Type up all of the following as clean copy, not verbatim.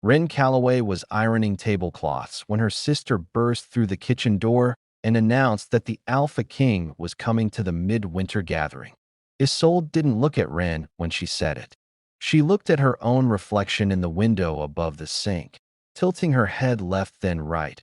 Wren Calloway was ironing tablecloths when her sister burst through the kitchen door and announced that the Alpha King was coming to the midwinter gathering. Isolde didn't look at Wren when she said it. She looked at her own reflection in the window above the sink, tilting her head left then right,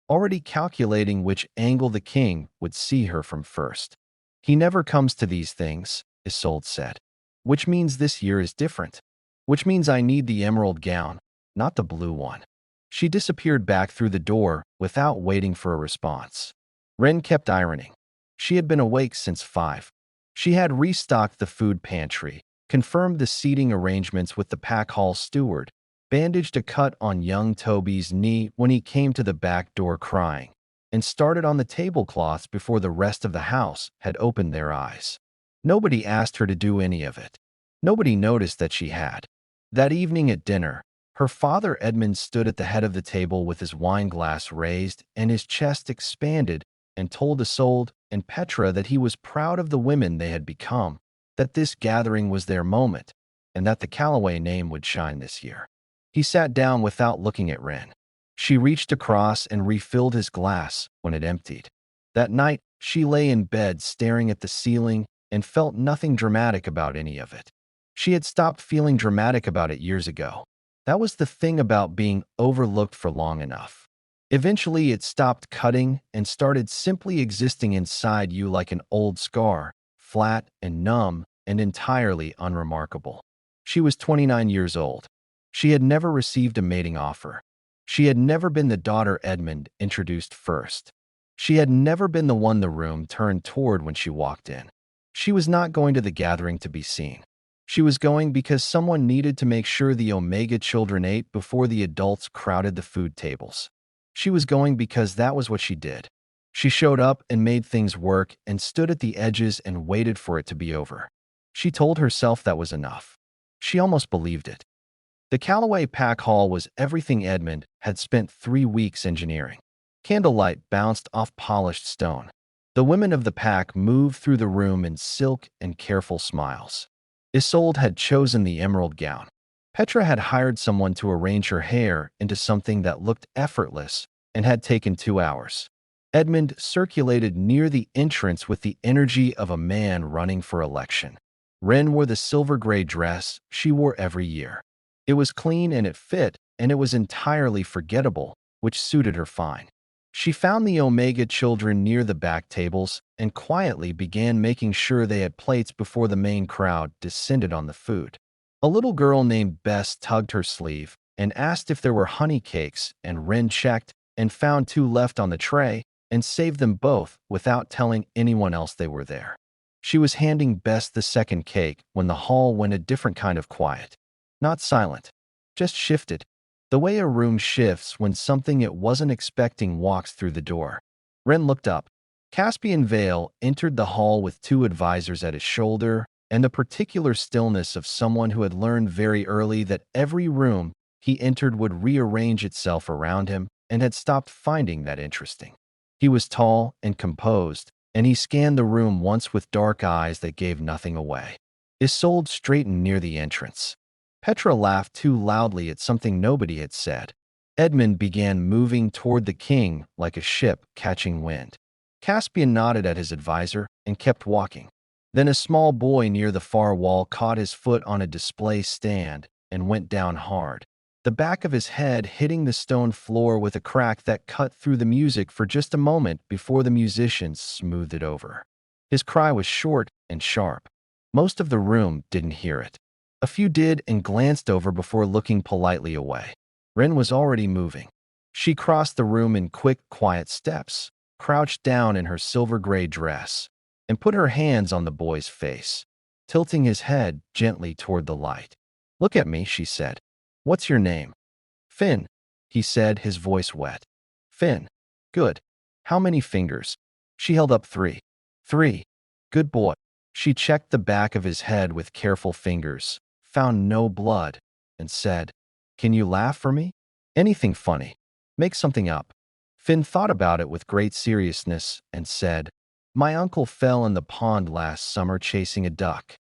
already calculating which angle the king would see her from first. "He never comes to these things," Isolde said. "Which means this year is different. Which means I need the emerald gown, not the blue one." She disappeared back through the door without waiting for a response. Wren kept ironing. She had been awake since 5. She had restocked the food pantry, confirmed the seating arrangements with the pack hall steward, bandaged a cut on young Toby's knee when he came to the back door crying, and started on the tablecloths before the rest of the house had opened their eyes. Nobody asked her to do any of it. Nobody noticed that she had. That evening at dinner, her father Edmund stood at the head of the table with his wine glass raised and his chest expanded and told Isolde and Petra that he was proud of the women they had become, that this gathering was their moment, and that the Calloway name would shine this year. He sat down without looking at Wren. She reached across and refilled his glass when it emptied. That night, she lay in bed staring at the ceiling and felt nothing dramatic about any of it. She had stopped feeling dramatic about it years ago. That was the thing about being overlooked for long enough. Eventually, it stopped cutting and started simply existing inside you like an old scar, flat and numb and entirely unremarkable. She was 29 years old. She had never received a mating offer. She had never been the daughter Edmund introduced first. She had never been the one the room turned toward when she walked in. She was not going to the gathering to be seen. She was going because someone needed to make sure the Omega children ate before the adults crowded the food tables. She was going because that was what she did. She showed up and made things work and stood at the edges and waited for it to be over. She told herself that was enough. She almost believed it. The Calloway Pack Hall was everything Edmund had spent 3 weeks engineering. Candlelight bounced off polished stone. The women of the pack moved through the room in silk and careful smiles. Isolde had chosen the emerald gown. Petra had hired someone to arrange her hair into something that looked effortless and had taken 2 hours. Edmund circulated near the entrance with the energy of a man running for election. Wren wore the silver-gray dress she wore every year. It was clean and it fit, and it was entirely forgettable, which suited her fine. She found the Omega children near the back tables and quietly began making sure they had plates before the main crowd descended on the food. A little girl named Bess tugged her sleeve and asked if there were honey cakes, and Wren checked and found 2 left on the tray and saved them both without telling anyone else they were there. She was handing Bess the second cake when the hall went a different kind of quiet. Not silent, just shifted. The way a room shifts when something it wasn't expecting walks through the door. Wren looked up. Caspian Vale entered the hall with 2 advisors at his shoulder and the particular stillness of someone who had learned very early that every room he entered would rearrange itself around him and had stopped finding that interesting. He was tall and composed, and he scanned the room once with dark eyes that gave nothing away. Isolde straightened near the entrance. Petra laughed too loudly at something nobody had said. Edmund began moving toward the king like a ship catching wind. Caspian nodded at his advisor and kept walking. Then a small boy near the far wall caught his foot on a display stand and went down hard, the back of his head hitting the stone floor with a crack that cut through the music for just a moment before the musicians smoothed it over. His cry was short and sharp. Most of the room didn't hear it. A few did and glanced over before looking politely away. Wren was already moving. She crossed the room in quick, quiet steps, crouched down in her silver-gray dress, and put her hands on the boy's face, tilting his head gently toward the light. "Look at me," she said. "What's your name?" "Finn," he said, his voice wet. "Finn. Good. How many fingers?" She held up 3. 3. Good boy. She checked the back of his head with careful fingers, found no blood, and said, "Can you laugh for me? Anything funny. Make something up." Finn thought about it with great seriousness and said, "My uncle fell in the pond last summer chasing a duck."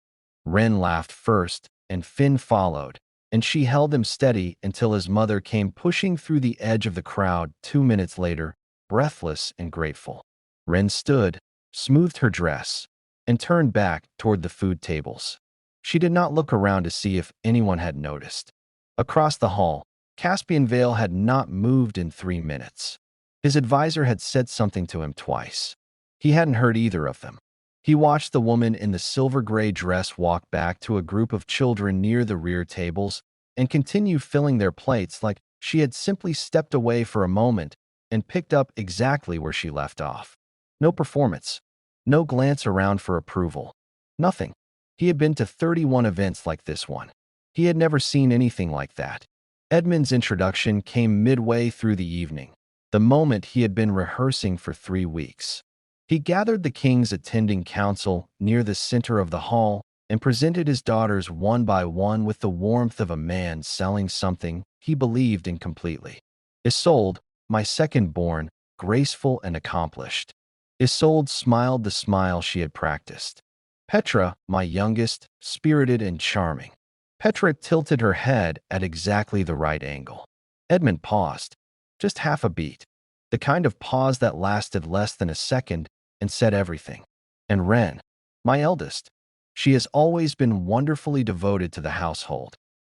Wren laughed first, and Finn followed, and she held him steady until his mother came pushing through the edge of the crowd 2 minutes later, breathless and grateful. Wren stood, smoothed her dress, and turned back toward the food tables. She did not look around to see if anyone had noticed. Across the hall, Caspian Vale had not moved in 3 minutes. His advisor had said something to him twice. He hadn't heard either of them. He watched the woman in the silver-gray dress walk back to a group of children near the rear tables and continue filling their plates like she had simply stepped away for a moment and picked up exactly where she left off. No performance. No glance around for approval. Nothing. He had been to 31 events like this one. He had never seen anything like that. Edmund's introduction came midway through the evening, the moment he had been rehearsing for 3 weeks. He gathered the king's attending council near the center of the hall and presented his daughters one by one with the warmth of a man selling something he believed in completely. Isolde, my second-born, graceful and accomplished. Isolde smiled the smile she had practiced. Petra, my youngest, spirited and charming. Petra tilted her head at exactly the right angle. Edmund paused, just half a beat, the kind of pause that lasted less than a second and said everything. And Wren, my eldest. She has always been wonderfully devoted to the household.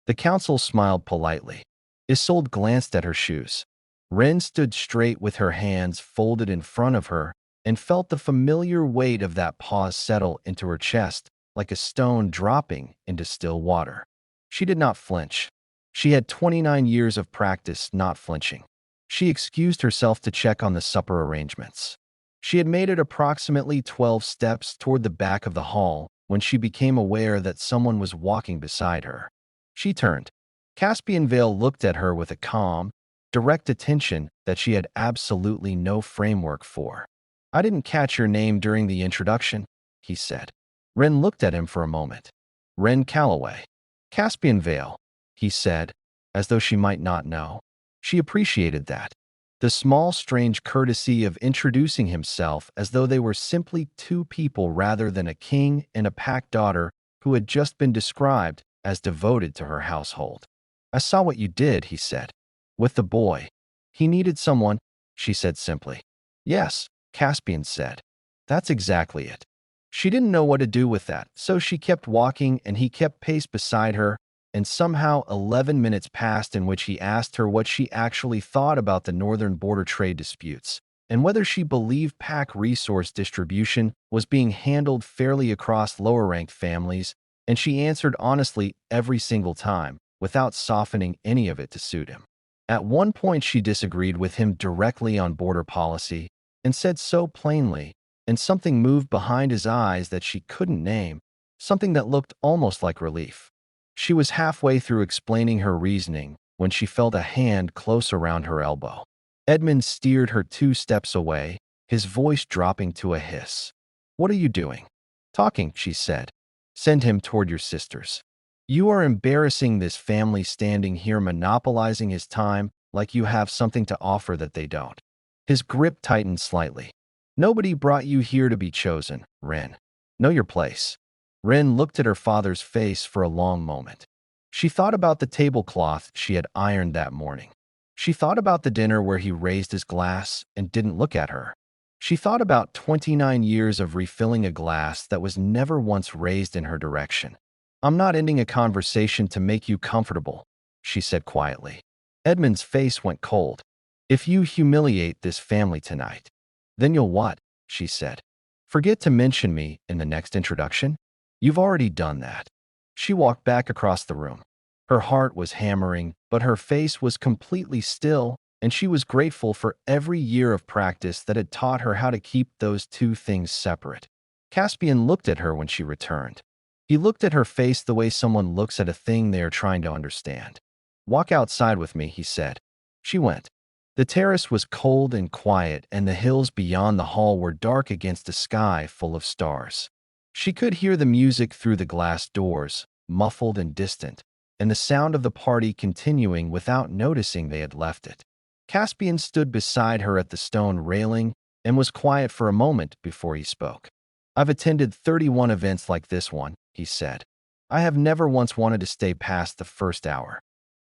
The council smiled politely. Isolde glanced at her shoes. Wren stood straight with her hands folded in front of her and felt the familiar weight of that pause settle into her chest like a stone dropping into still water. She did not flinch. She had 29 years of practice not flinching. She excused herself to check on the supper arrangements. She had made it approximately 12 steps toward the back of the hall when she became aware that someone was walking beside her. She turned. Caspian Vale looked at her with a calm, direct attention that she had absolutely no framework for. "I didn't catch your name during the introduction," he said. Wren looked at him for a moment. "Wren Calloway." "Caspian Vale," he said, as though she might not know. She appreciated that. The small, strange courtesy of introducing himself as though they were simply two people rather than a king and a pack daughter who had just been described as devoted to her household. "I saw what you did," he said. "With the boy. He needed someone," she said simply. "Yes," Caspian said. "That's exactly it." She didn't know what to do with that, so she kept walking and he kept pace beside her, and somehow 11 minutes passed in which he asked her what she actually thought about the northern border trade disputes, and whether she believed pack resource distribution was being handled fairly across lower-ranked families, and she answered honestly every single time, without softening any of it to suit him. At one point she disagreed with him directly on border policy, and said so plainly, and something moved behind his eyes that she couldn't name, something that looked almost like relief. She was halfway through explaining her reasoning when she felt a hand close around her elbow. Edmund steered her 2 steps away, his voice dropping to a hiss. "What are you doing?" "Talking," she said. "Send him toward your sisters. You are embarrassing this family standing here monopolizing his time like you have something to offer that they don't." His grip tightened slightly. "Nobody brought you here to be chosen, Wren. Know your place." Wren looked at her father's face for a long moment. She thought about the tablecloth she had ironed that morning. She thought about the dinner where he raised his glass and didn't look at her. She thought about 29 years of refilling a glass that was never once raised in her direction. "I'm not ending a conversation to make you comfortable," she said quietly. Edmund's face went cold. "If you humiliate this family tonight, then you'll what?" she said. "Forget to mention me in the next introduction? You've already done that." She walked back across the room. Her heart was hammering, but her face was completely still, and she was grateful for every year of practice that had taught her how to keep those two things separate. Caspian looked at her when she returned. He looked at her face the way someone looks at a thing they are trying to understand. "Walk outside with me," he said. She went. The terrace was cold and quiet, and the hills beyond the hall were dark against a sky full of stars. She could hear the music through the glass doors, muffled and distant, and the sound of the party continuing without noticing they had left it. Caspian stood beside her at the stone railing and was quiet for a moment before he spoke. "I've attended 31 events like this one," he said. I have never once wanted to stay past the first hour.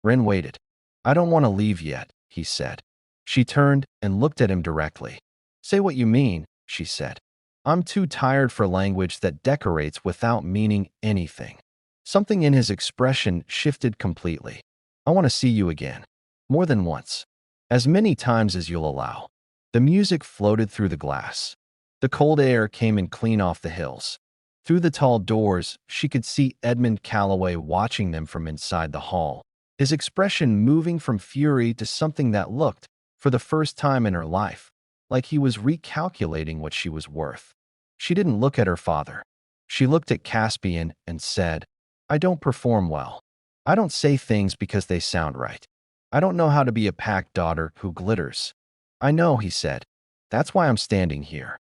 Wren waited. I don't want to leave yet, he said. She turned and looked at him directly. Say what you mean, she said. I'm too tired for language that decorates without meaning anything. Something in his expression shifted completely. I want to see you again. More than once. As many times as you'll allow. The music floated through the glass. The cold air came in clean off the hills. Through the tall doors, she could see Wren Calloway watching them from inside the hall, his expression moving from fury to something that looked, for the first time in her life, like he was recalculating what she was worth. She didn't look at her father. She looked at Caspian and said, I don't perform well. I don't say things because they sound right. I don't know how to be a packed daughter who glitters. I know, he said. That's why I'm standing here.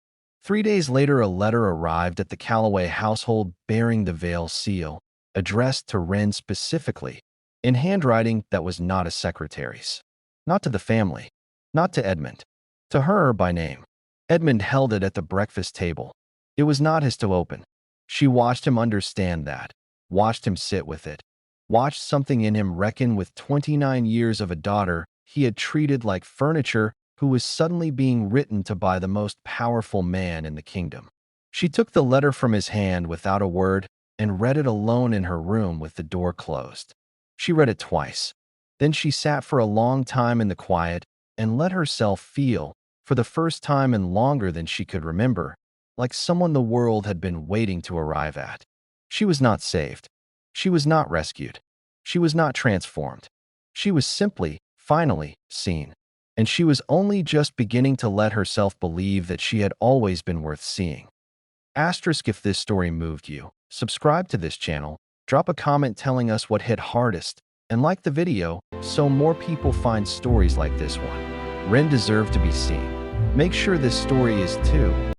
3 days later, a letter arrived at the Calloway household bearing the Vale seal, addressed to Wren specifically, in handwriting that was not a secretary's. Not to the family. Not to Edmund. To her by name. Edmund held it at the breakfast table. It was not his to open. She watched him understand that, watched him sit with it, watched something in him reckon with 29 years of a daughter he had treated like furniture who was suddenly being written to by the most powerful man in the kingdom. She took the letter from his hand without a word and read it alone in her room with the door closed. She read it twice. Then she sat for a long time in the quiet and let herself feel, for the first time and longer than she could remember, like someone the world had been waiting to arrive at. She was not saved. She was not rescued. She was not transformed. She was simply, finally, seen. And she was only just beginning to let herself believe that she had always been worth seeing. Asterisk if this story moved you. Subscribe to this channel, drop a comment telling us what hit hardest, and like the video so more people find stories like this one. Wren deserved to be seen. Make sure this story is too.